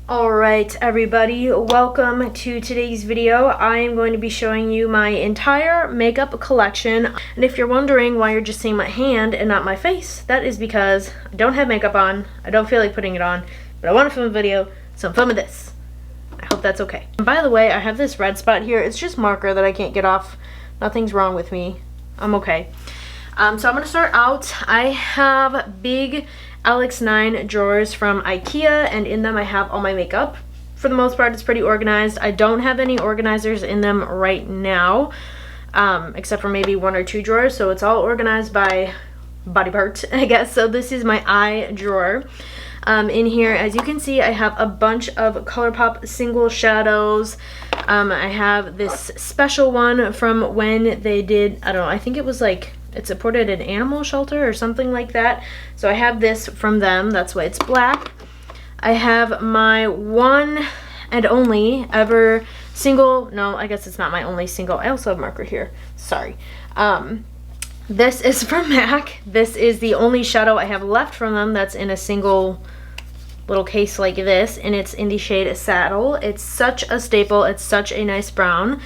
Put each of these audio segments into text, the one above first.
Alright everybody, welcome to today's video. I am going to be showing you my entire makeup collection. And if you're wondering why you're just seeing my hand and not my face, that is because I don't have makeup on. I don't feel like putting it on, but I want to film a video, so I'm filming this. I hope that's okay. And by the way, I have this red spot here. It's just marker that I can't get off. Nothing's wrong with me. I'm okay. So I'm going to start out. I have big Alex 9 drawers from IKEA, and in them I have all my makeup. For the most part, it's pretty organized. I don't have any organizers in them right now, except for maybe 1 or 2 drawers, so it's all organized by body part, I guess. So this is my eye drawer. In here, as you can see, I have a bunch of ColourPop single shadows. I have this special one from when they did, I don't know, I think it was like, it supported an animal shelter or something like that. So I have this from them. That's why it's black. I have my one and only ever single, no, I guess it's not my only single. I also have marker here. Sorry. This is from MAC. This is the only shadow I have left from them that's in a single little case like this, and it's in the shade Saddle. It's such a staple. It's such a nice brown.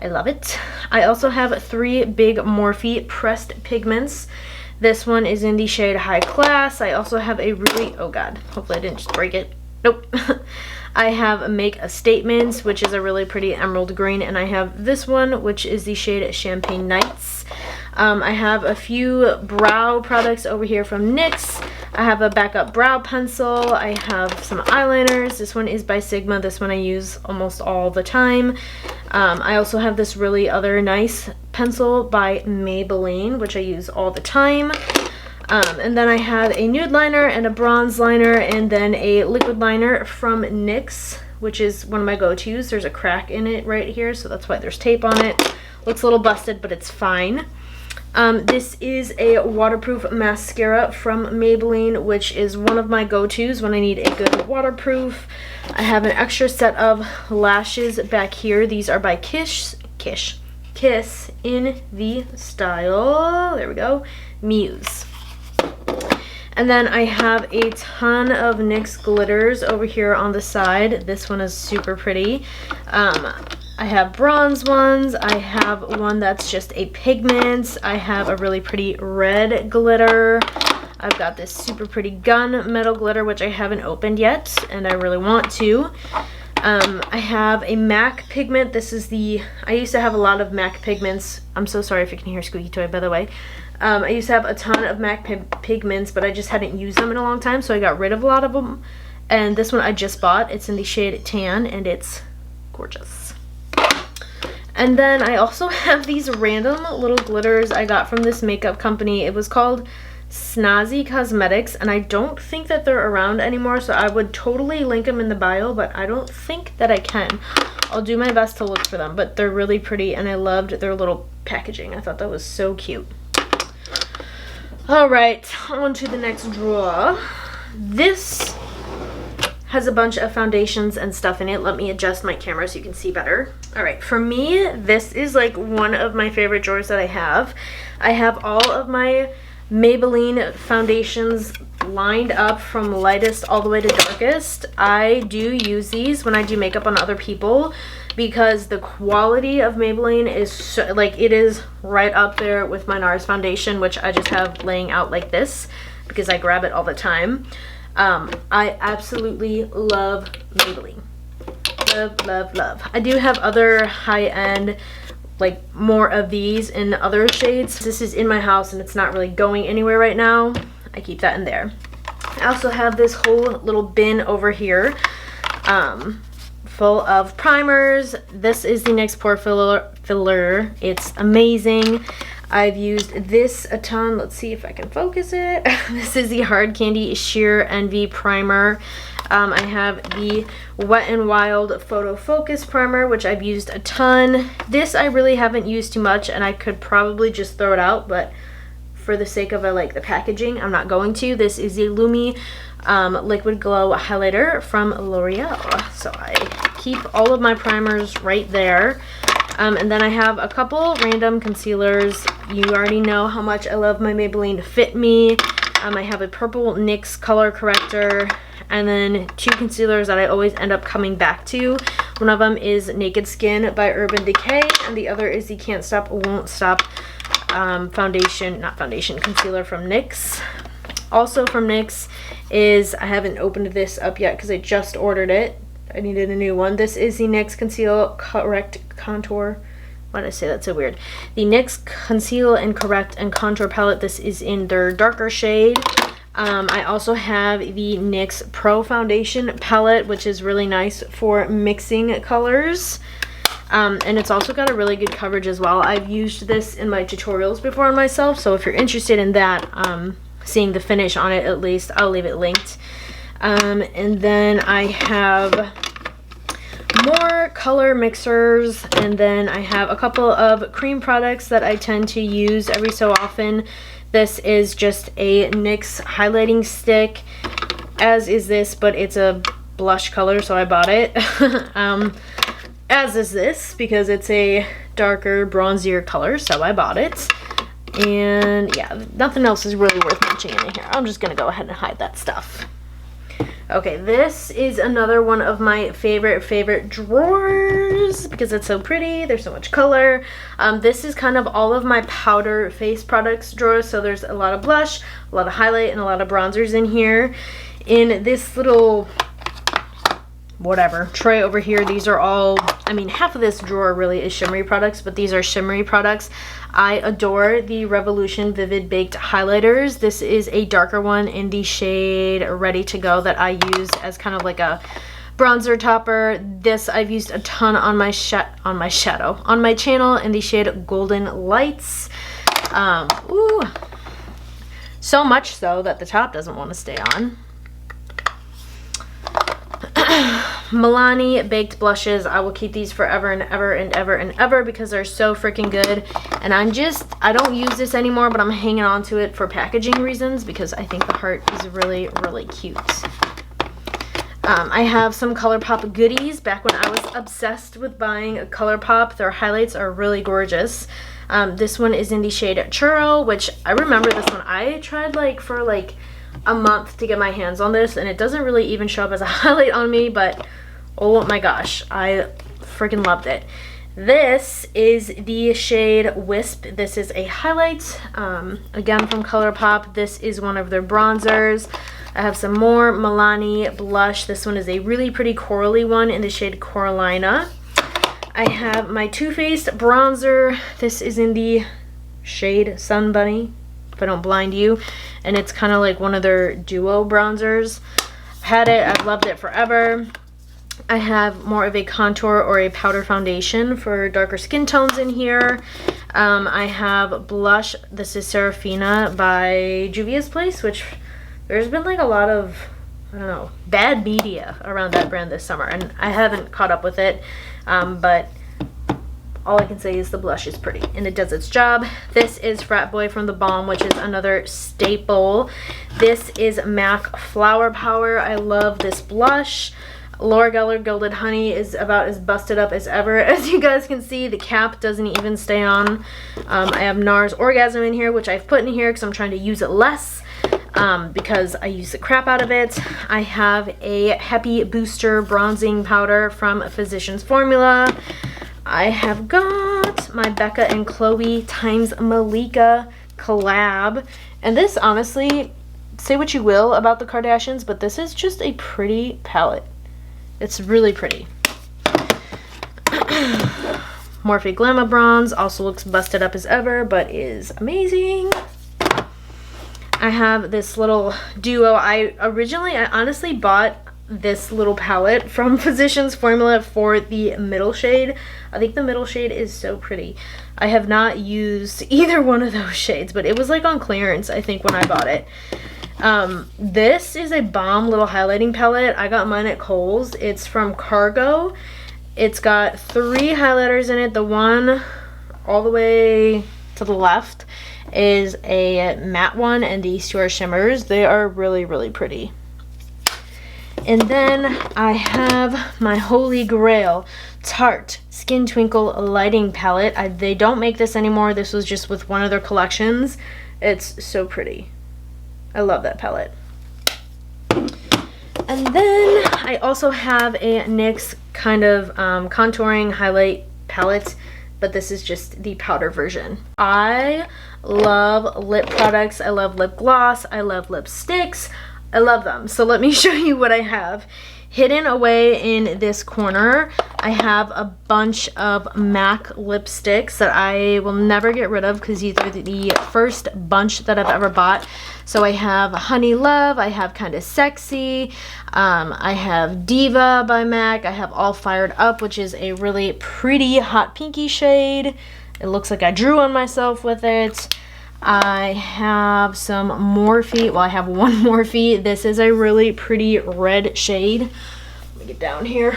I love it. I also have 3 big Morphe pressed pigments. This one is in the shade High Class. I also have a really, oh god, hopefully I didn't just break it. Nope. I have Make a Statement, which is a really pretty emerald green, and I have this one, which is the shade Champagne Nights. I have a few brow products over here from NYX. I have a backup brow pencil. I have some eyeliners. This one is by Sigma. This one I use almost all the time. I also have this really other nice pencil by Maybelline, which I use all the time. And then I have a nude liner and a bronze liner, and then a liquid liner from NYX, which is one of my go-tos. There's a crack in it right here, so that's why there's tape on it. Looks a little busted, but it's fine. This is a waterproof mascara from Maybelline, which is one of my go-tos when I need a good waterproof. I have an extra set of lashes back here. These are by Kiss in the style, there we go, Muse. And then I have a ton of NYX glitters over here on the side. This one is super pretty. I have bronze ones. I have one that's just a pigment. I have a really pretty red glitter. I've got this super pretty gunmetal glitter, which I haven't opened yet, and I really want to. I have a MAC pigment. This is the, I used to have a lot of MAC pigments. I'm so sorry if you can hear Squeaky Toy, by the way. I used to have a ton of MAC pigments, but I just hadn't used them in a long time, so I got rid of a lot of them. And this one I just bought. It's in the shade Tan, and it's gorgeous. And then I also have these random little glitters I got from this makeup company. It was called Snazzy Cosmetics, and I don't think that they're around anymore, so I would totally link them in the bio, but I don't think that I can. I'll do my best to look for them, but they're really pretty, and I loved their little packaging. I thought that was so cute. Alright, on to the next drawer. This has a bunch of foundations and stuff in it. Let me adjust my camera so you can see better. Alright, for me, this is like one of my favorite drawers that I have. I have all of my Maybelline foundations lined up from lightest all the way to darkest. I do use these when I do makeup on other people because the quality of Maybelline is so, like, it is right up there with my NARS foundation, which I just have laying out like this because I grab it all the time. I absolutely love Maybelline. Love, love, love. I do have other high-end, like more of these in other shades. This is in my house and it's not really going anywhere right now. I keep that in there. I also have this whole little bin over here full of primers. This is the NYX Pore Filler. It's amazing. I've used this a ton. Let's see if I can focus it. This is the Hard Candy Sheer Envy Primer. I have the Wet n Wild Photo Focus Primer, which I've used a ton. This I really haven't used too much, and I could probably just throw it out, but for the sake of the packaging, I'm not going to. This is the Lumi Liquid Glow Highlighter from L'Oreal. So I keep all of my primers right there. And then I have a couple random concealers. You already know how much I love my Maybelline Fit Me. I have a purple NYX color corrector. and then 2 concealers that I always end up coming back to. One of them is Naked Skin by Urban Decay, and the other is the Can't Stop Won't Stop concealer from NYX. Also from NYX is, I haven't opened this up yet because I just ordered it. I needed a new one. This is the NYX Conceal Correct Contour. Why did I say that so weird? The NYX Conceal and Correct and Contour palette. This is in their darker shade. I also have the NYX Pro Foundation palette, which is really nice for mixing colors. And it's also got a really good coverage as well. I've used this in my tutorials before on myself, so if you're interested in that, seeing the finish on it at least, I'll leave it linked. And then I have more color mixers, and then I have a couple of cream products that I tend to use every so often. This is just a NYX highlighting stick, as is this, but it's a blush color, so I bought it. As is this, because it's a darker, bronzier color, so I bought it. And yeah, nothing else is really worth mentioning in here. I'm just gonna go ahead and hide that stuff. Okay, this is another one of my favorite drawers because it's so pretty. There's so much color. This is kind of all of my powder face products drawers, so there's a lot of blush, a lot of highlight, and a lot of bronzers in here. In this little whatever tray over here, these are all, I mean, half of this drawer really is shimmery products, but these are shimmery products. I adore the Revolution Vivid Baked highlighters. This is a darker one in the shade Ready to Go that I use as kind of like a bronzer topper. This I've used a ton on my channel in the shade Golden Lights. Ooh, so much so that the top doesn't want to stay on. Milani baked blushes. I will keep these forever and ever and ever and ever because they're so freaking good. And I don't use this anymore, but I'm hanging on to it for packaging reasons because I think the heart is really, really cute. I have some ColourPop goodies. Back when I was obsessed with buying a ColourPop, their highlights are really gorgeous. This one is in the shade Churro, which I remember this one. I tried for a month to get my hands on this, and it doesn't really even show up as a highlight on me, but oh my gosh, I freaking loved it. This is the shade Wisp. This is a highlight, again from ColourPop. This is one of their bronzers. I have some more Milani blush. This one is a really pretty corally one in the shade Coralina. I have my Too Faced bronzer. This is in the shade Sun Bunny, if I don't blind you, and it's kind of like one of their duo bronzers. Had it, I've loved it forever. I have more of a contour or a powder foundation for darker skin tones in here. I have blush. This is Serafina by Juvia's Place, which there's been a lot of, I don't know, bad media around that brand this summer, and I haven't caught up with it, but all I can say is the blush is pretty and it does its job. This is Frat Boy from The Balm, which is another staple. This is MAC Flower Power. I love this blush. Laura Geller Gilded Honey is about as busted up as ever. As you guys can see, the cap doesn't even stay on. I have NARS Orgasm in here, which I've put in here because I'm trying to use it less, because I use the crap out of it. I have a Happy Booster Bronzing Powder from Physicians Formula. I have got my Becca and Chloe times Malika collab. And this, honestly, say what you will about the Kardashians, but this is just a pretty palette. It's really pretty. Morphe Glamour Bronze also looks busted up as ever, but is amazing. I have this little duo. I honestly bought this little palette from Physicians Formula for the middle shade. I think the middle shade is so pretty. I have not used either one of those shades, but it was on clearance, I think, when I bought it. This is a bomb little highlighting palette. I got mine at Kohl's. It's from Cargo. It's got 3 highlighters in it. The one all the way to the left is a matte one, and these 2 are shimmers. They are really, really pretty. And then I have my Holy Grail Tarte Skin Twinkle Lighting Palette. They don't make this anymore. This was just with one of their collections. It's so pretty. I love that palette. And then I also have a NYX kind of contouring highlight palette, but this is just the powder version. I love lip products. I love lip gloss. I love lipsticks. I love them. So let me show you what I have. Hidden away in this corner, I have a bunch of MAC lipsticks that I will never get rid of because these are the first bunch that I've ever bought. So I have Honey Love, I have Kinda Sexy, I have Diva by MAC, I have All Fired Up, which is a really pretty hot pinky shade. It looks like I drew on myself with it. I have some Morphe. Well, I have one Morphe. This is a really pretty red shade. Let me get down here.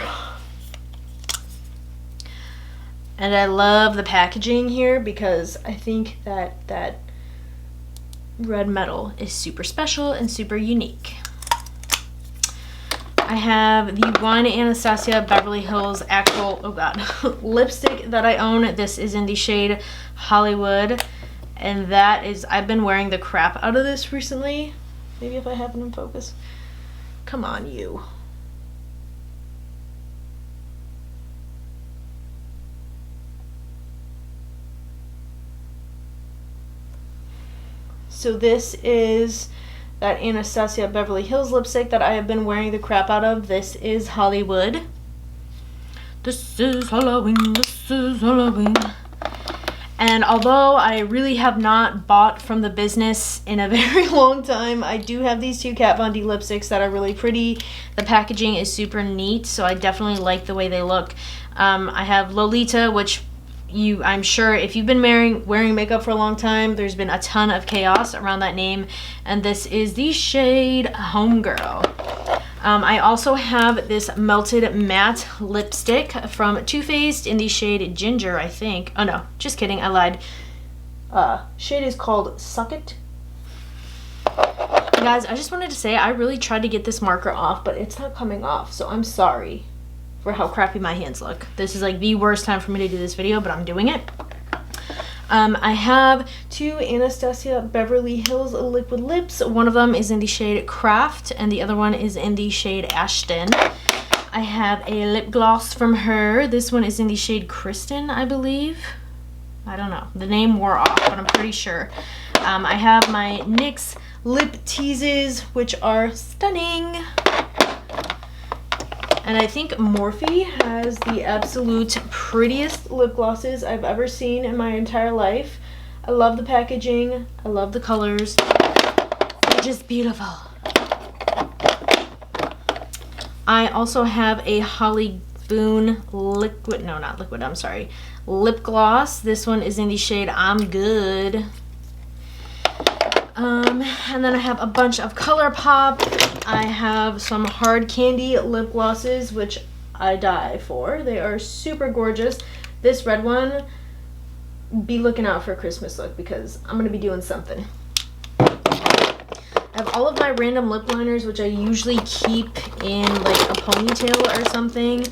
And I love the packaging here because I think that that red metal is super special and super unique. I have the one Anastasia Beverly Hills actual, oh god, lipstick that I own. This is in the shade Hollywood. And that is, I've been wearing the crap out of this recently. Maybe if I have it in focus. Come on, you. So this is that Anastasia Beverly Hills lipstick that I have been wearing the crap out of. This is Hollywood. This is Halloween. This is Halloween. And although I really have not bought from the business in a very long time, I do have these two Kat Von D lipsticks that are really pretty. The packaging is super neat, so I definitely like the way they look. I have Lolita, which I'm sure if you've been wearing makeup for a long time, there's been a ton of chaos around that name. And this is the shade Homegirl. I also have this Melted Matte lipstick from Too Faced in the shade Ginger, I think. Oh no, just kidding, I lied. Shade is called Suck It. Guys, I just wanted to say I really tried to get this marker off, but it's not coming off, so I'm sorry for how crappy my hands look. This is like the worst time for me to do this video, but I'm doing it. I have two Anastasia Beverly Hills liquid lips. One of them is in the shade Craft, and the other one is in the shade Ashton. I have a lip gloss from her. This one is in the shade Kristen, I believe. I don't know. The name wore off, but I'm pretty sure. I have my NYX lip teases, which are stunning. And I think Morphe has the absolute prettiest lip glosses I've ever seen in my entire life. I love the packaging. I love the colors. They're just beautiful. I also have a Holly Boone liquid, no, not liquid, I'm sorry, lip gloss. This one is in the shade I'm Good. And then I have a bunch of ColourPop. I have some Hard Candy lip glosses, which I die for. They are super gorgeous. This red one, be looking out for a Christmas look because I'm going to be doing something. I have all of my random lip liners, which I usually keep in like a ponytail or something.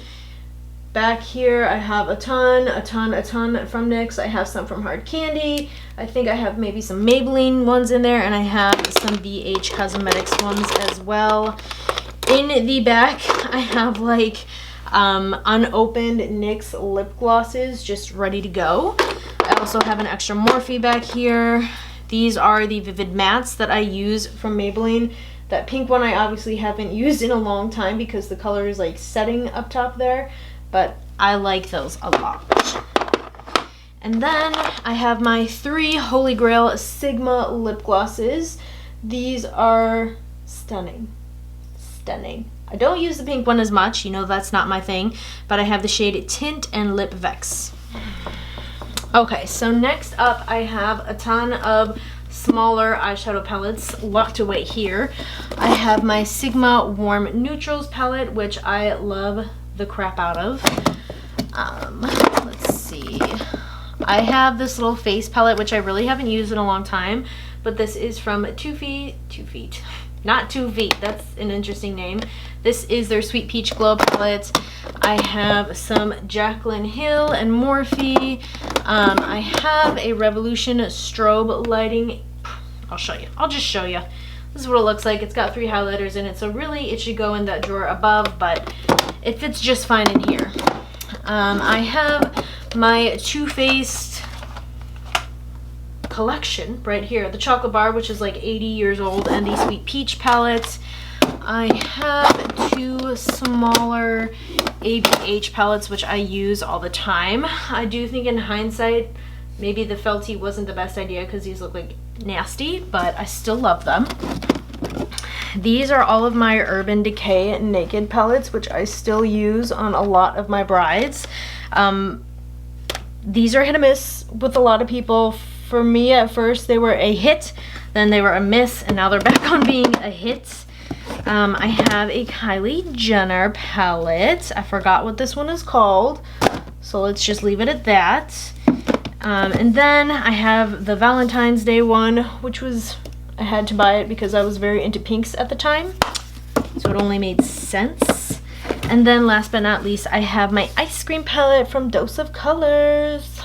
Back here, I have a ton from NYX. I have some from Hard Candy. I think I have maybe some Maybelline ones in there, and I have some BH Cosmetics ones as well. In the back, I have like unopened NYX lip glosses just ready to go. I also have an extra Morphe back here. These are the Vivid Mattes that I use from Maybelline. That pink one I obviously haven't used in a long time because the color is like setting up top there. But I like those a lot. And then I have my 3 Holy Grail Sigma lip glosses. These are stunning. Stunning. I don't use the pink one as much, you know that's not my thing, but I have the shade Tint and Lip Vex. Okay, so next up I have a ton of smaller eyeshadow palettes locked away here. I have my Sigma Warm Neutrals palette, which I love the crap out of. Let's see. I have this little face palette, which I really haven't used in a long time, but this is from not 2 Feet, that's an interesting name. This is their Sweet Peach Glow palette. I have some Jaclyn Hill and Morphe. I have a Revolution strobe lighting. I'll show you. I'll just show you. This is what it looks like. It's got 3 highlighters in it, so really it should go in that drawer above, but it fits just fine in here. I have my Too Faced collection right here. The chocolate bar, which is like 80 years old, and the Sweet Peach palette. I have 2 smaller ABH palettes, which I use all the time. I do think in hindsight, maybe the Felty wasn't the best idea because these look like nasty, but I still love them. These are all of my Urban Decay Naked palettes, which I still use on a lot of my brides. These are hit or miss with a lot of people. For me, at first, they were a hit, then they were a miss, and now they're back on being a hit. I have a Kylie Jenner palette. I forgot what this one is called, so let's just leave it at that. And then I have the Valentine's Day one, which was, I had to buy it because I was very into pinks at the time, so it only made sense. And then last but not least, I have my ice cream palette from Dose of Colors.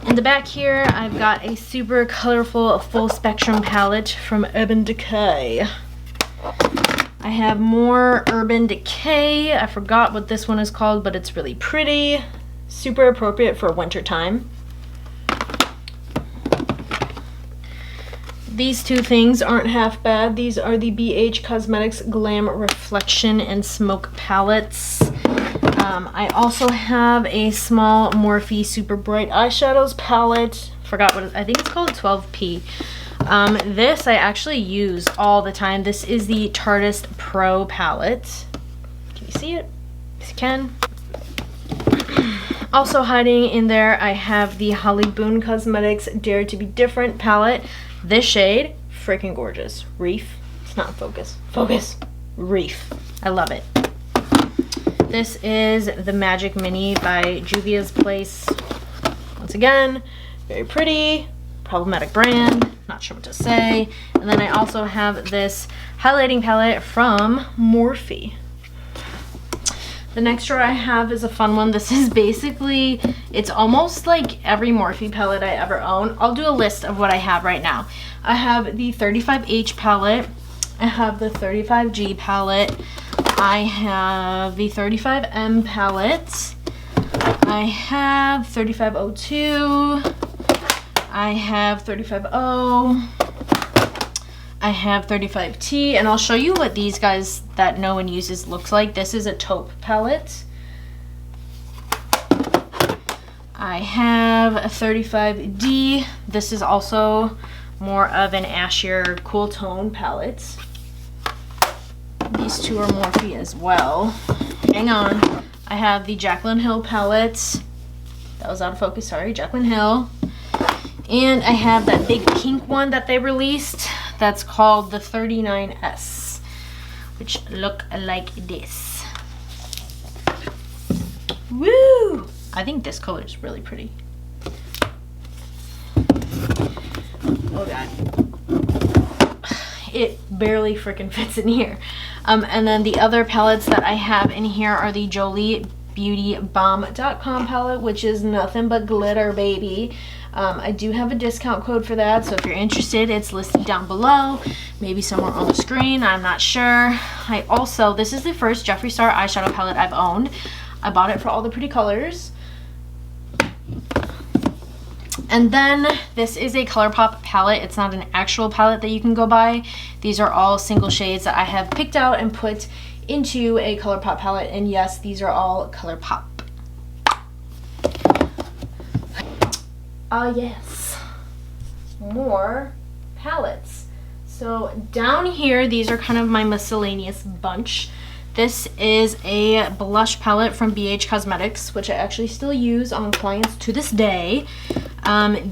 In the back here, I've got a super colorful full spectrum palette from Urban Decay. I have more Urban Decay. I forgot what this one is called, but it's really pretty. Super appropriate for winter time. These 2 things aren't half bad. These are the BH Cosmetics Glam Reflection and Smoke palettes. I also have a small Morphe Super Bright Eyeshadows palette. Forgot what I think it's called, 12P. This I actually use all the time. This is the Tartist Pro palette. Can you see it? Yes, you can. Also hiding in there, I have the Holly Boone Cosmetics Dare to Be Different palette. This shade, freaking gorgeous. Reef. It's not focus. Focus. Reef. I love it. This is the Magic Mini by Juvia's Place. Once again, very pretty. Problematic brand. Not sure what to say. And then I also have this highlighting palette from Morphe. The next drawer I have is a fun one. This is basically, it's almost like every Morphe palette I ever own. I'll do a list of what I have right now. I have the 35H palette. I have the 35G palette. I have the 35M palette. I have 3502. I have 35O. I have 35T, and I'll show you what these guys that no one uses looks like. This is a taupe palette. I have a 35D. This is also more of an ashier cool tone palette. These 2 are Morphe as well. Hang on. I have the Jaclyn Hill palette. That was out of focus, sorry, Jaclyn Hill. And I have that big pink one that they released. That's called the 39S, which look like this. Woo! I think this color is really pretty. Oh god. It barely freaking fits in here. And then the other palettes that I have in here are the JolieBeautyBomb.com palette, which is nothing but glitter, baby. I do have a discount code for that, so if you're interested, it's listed down below, maybe somewhere on the screen, I'm not sure. I also, this is the first Jeffree Star eyeshadow palette I've owned. I bought it for all the pretty colors. And then this is a ColourPop palette. It's not an actual palette that you can go buy. These are all single shades that I have picked out and put into a ColourPop palette, and yes, these are all ColourPop. Yes, more palettes. So down here, these are kind of my miscellaneous bunch. This is a blush palette from BH Cosmetics, which I actually still use on clients to this day.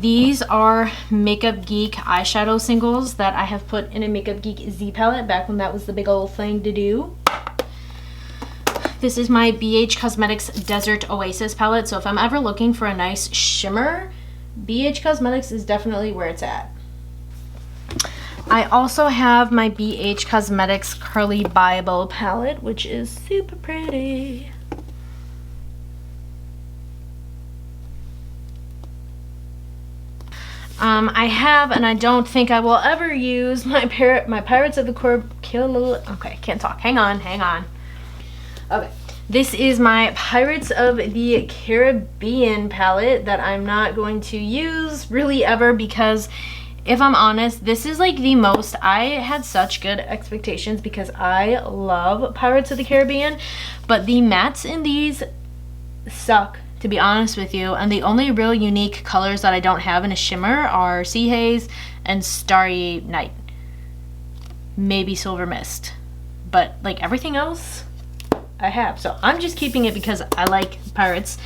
These are Makeup Geek eyeshadow singles that I have put in a Makeup Geek Z palette back when that was the big old thing to do. This is my BH Cosmetics Desert Oasis palette, so if I'm ever looking for a nice shimmer, BH Cosmetics is definitely where it's at. I also have my BH Cosmetics Curly Bible palette, which is super pretty. I have, and I don't think I will ever use my Pirates of the okay, can't talk. Hang on. Okay, this is my Pirates of the Caribbean palette that I'm not going to use really ever because, if I'm honest, this is like the most, I had such good expectations because I love Pirates of the Caribbean, but the mattes in these suck, to be honest with you, and the only real unique colors that I don't have in a shimmer are Sea Haze and Starry Night. Maybe Silver Mist. But like everything else I have. So I'm just keeping it because I like pirates.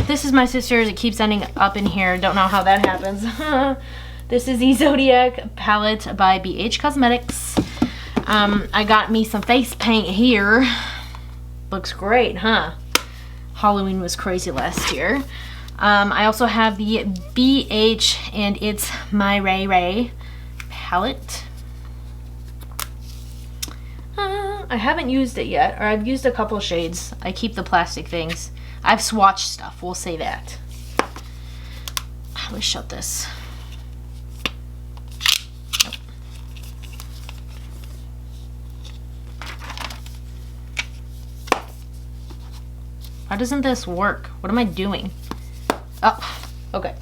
This is my sister's. It keeps ending up in here. Don't know how that happens. This is the Zodiac palette by BH Cosmetics. I got me some face paint here. Looks great, huh? Halloween was crazy last year. I also have the BH and it's My Ray Ray palette. I haven't used it yet, or I've used a couple shades. I keep the plastic things. I've swatched stuff, we'll say that. Let me shut this. Nope. Why doesn't this work? What am I doing? Oh, okay.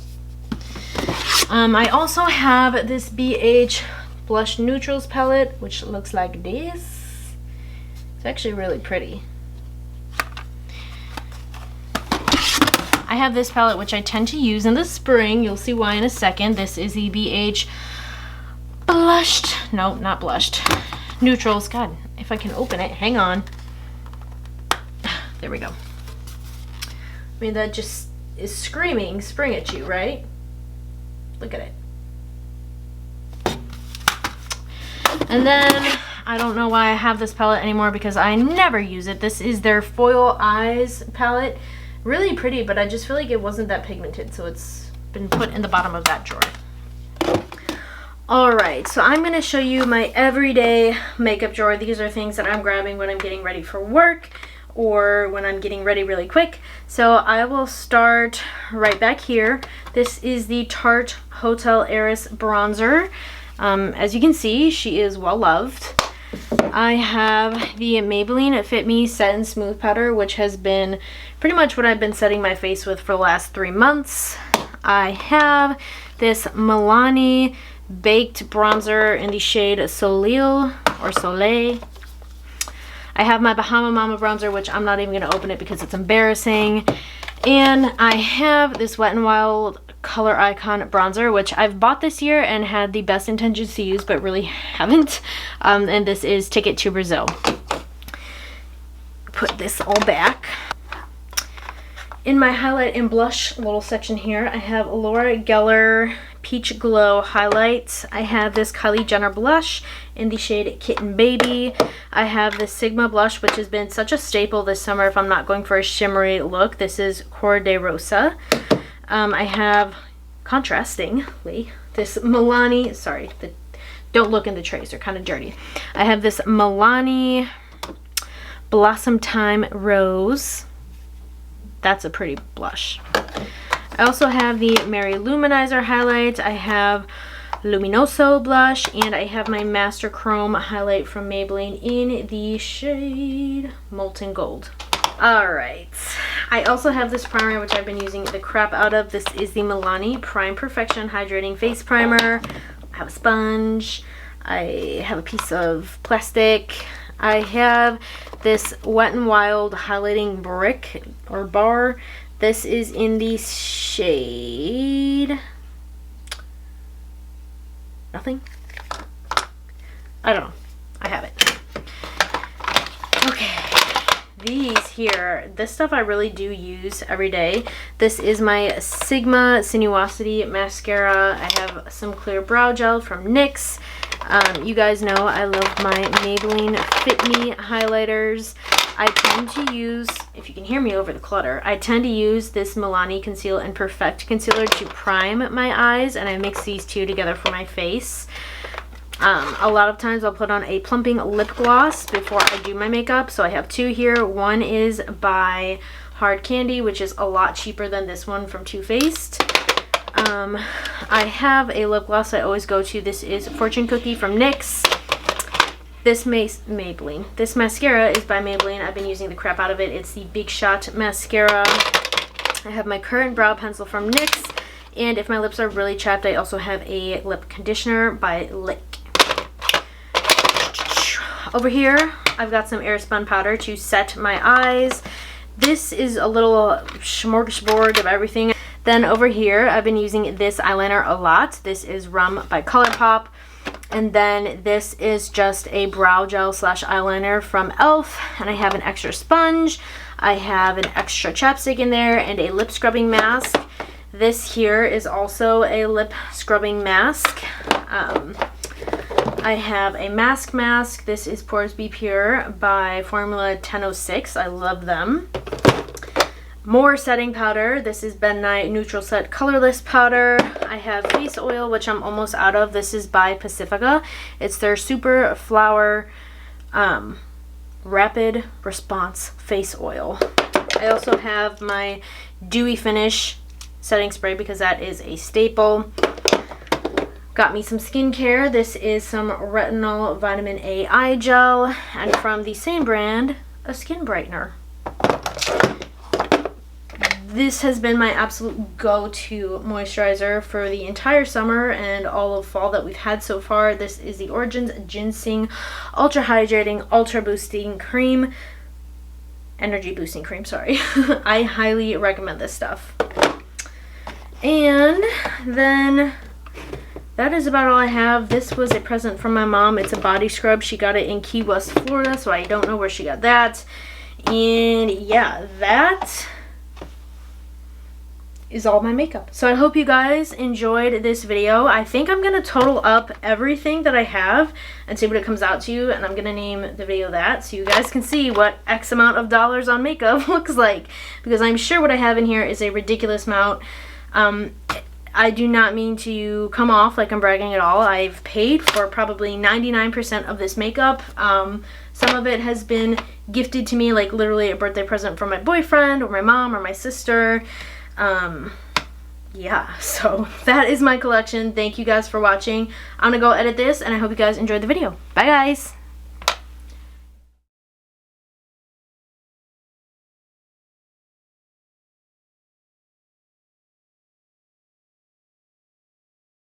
I also have this BH Blush Neutrals palette, which looks like this. It's actually really pretty. I have this palette, which I tend to use in the spring. You'll see why in a second. This is the BH Blushed, no, not Blushed, Neutrals. God, if I can open it, hang on. There we go. I mean, that just is screaming spring at you, right? Look at it. And then, I don't know why I have this palette anymore because I never use it. This is their Foil Eyes palette. Really pretty, but I just feel like it wasn't that pigmented, so it's been put in the bottom of that drawer. Alright, so I'm going to show you my everyday makeup drawer. These are things that I'm grabbing when I'm getting ready for work or when I'm getting ready really quick. So I will start right back here. This is the Tarte Hotel Heiress bronzer. As you can see, she is well loved. I have the Maybelline Fit Me Set and Smooth powder, which has been pretty much what I've been setting my face with for the last 3 months. I have this Milani Baked bronzer in the shade Soleil or Soleil. I have my Bahama Mama bronzer, which I'm not even going to open it because it's embarrassing. And I have this Wet n Wild Color Icon bronzer, which I've bought this year and had the best intentions to use, but really haven't. And this is Ticket to Brazil. Put this all back. In my highlight and blush little section here, I have Laura Geller Peach Glow highlights. I have this Kylie Jenner blush in the shade Kitten Baby. I have this Sigma blush, which has been such a staple this summer if I'm not going for a shimmery look. This is Cor de Rosa. I have, contrastingly, this Milani, sorry, don't look in the trays, they're kind of dirty. I have this Milani Blossom Time Rose. That's a pretty blush. I also have the Mary Luminizer highlight. I have Luminoso blush, and I have my Master Chrome highlight from Maybelline in the shade Molten Gold. Alright, I also have this primer, which I've been using the crap out of. This is the Milani Prime Perfection Hydrating Face Primer. I have a sponge. I have a piece of plastic. I have this Wet n Wild highlighting brick or bar. This is in the shade nothing. I don't know. I have it. Okay. These here, this stuff I really do use every day. This is my Sigma Sinuosity mascara. I have some clear brow gel from NYX. You guys know I love my Maybelline Fit Me highlighters. I tend to use, if you can hear me over the clutter, I tend to use this Milani Conceal and Perfect Concealer to prime my eyes, and I mix these two together for my face. A lot of times I'll put on a plumping lip gloss before I do my makeup, so I have two here. One is by Hard Candy, which is a lot cheaper than this one from Too Faced. I have a lip gloss I always go to. This is Fortune Cookie from NYX. This Maybelline. This mascara is by Maybelline. I've been using the crap out of it. It's the Big Shot mascara. I have my current brow pencil from NYX. And if my lips are really chapped, I also have a lip conditioner by Lick. Over here, I've got some Airspun powder to set my eyes. This is a little smorgasbord of everything. Then over here, I've been using this eyeliner a lot. This is Rum by ColourPop. And then this is just a brow gel slash eyeliner from e.l.f. And I have an extra sponge. I have an extra chapstick in there and a lip scrubbing mask. This here is also a lip scrubbing mask. I have a mask. This is Pores Be Pure by Formula 1006. I love them. More setting powder. This is Ben Nye Neutral Set Colorless Powder. I have face oil, which I'm almost out of. This is by Pacifica. It's their Super Flower Rapid Response Face Oil. I also have my Dewy Finish setting spray because that is a staple. Got me some skincare. This is some Retinol Vitamin A Eye Gel, and from the same brand, a skin brightener. This has been my absolute go-to moisturizer for the entire summer and all of fall that we've had so far. This is the Origins Ginseng Ultra Hydrating Ultra Boosting Cream. Energy Boosting Cream, sorry. I highly recommend this stuff. And then that is about all I have. This was a present from my mom. It's a body scrub. She got it in Key West, Florida, so I don't know where she got that. And yeah, that is all my makeup. So I hope you guys enjoyed this video. I think I'm gonna total up everything that I have and see what it comes out to, and I'm gonna name the video that so you guys can see what X amount of dollars on makeup looks like, because I'm sure what I have in here is a ridiculous amount. I do not mean to come off like I'm bragging at all. I've paid for probably 99% of this makeup. Some of it has been gifted to me, like literally a birthday present from my boyfriend or my mom or my sister. Yeah, so that is my collection. Thank you guys for watching. I'm gonna go edit this, and I hope you guys enjoyed the video. Bye guys.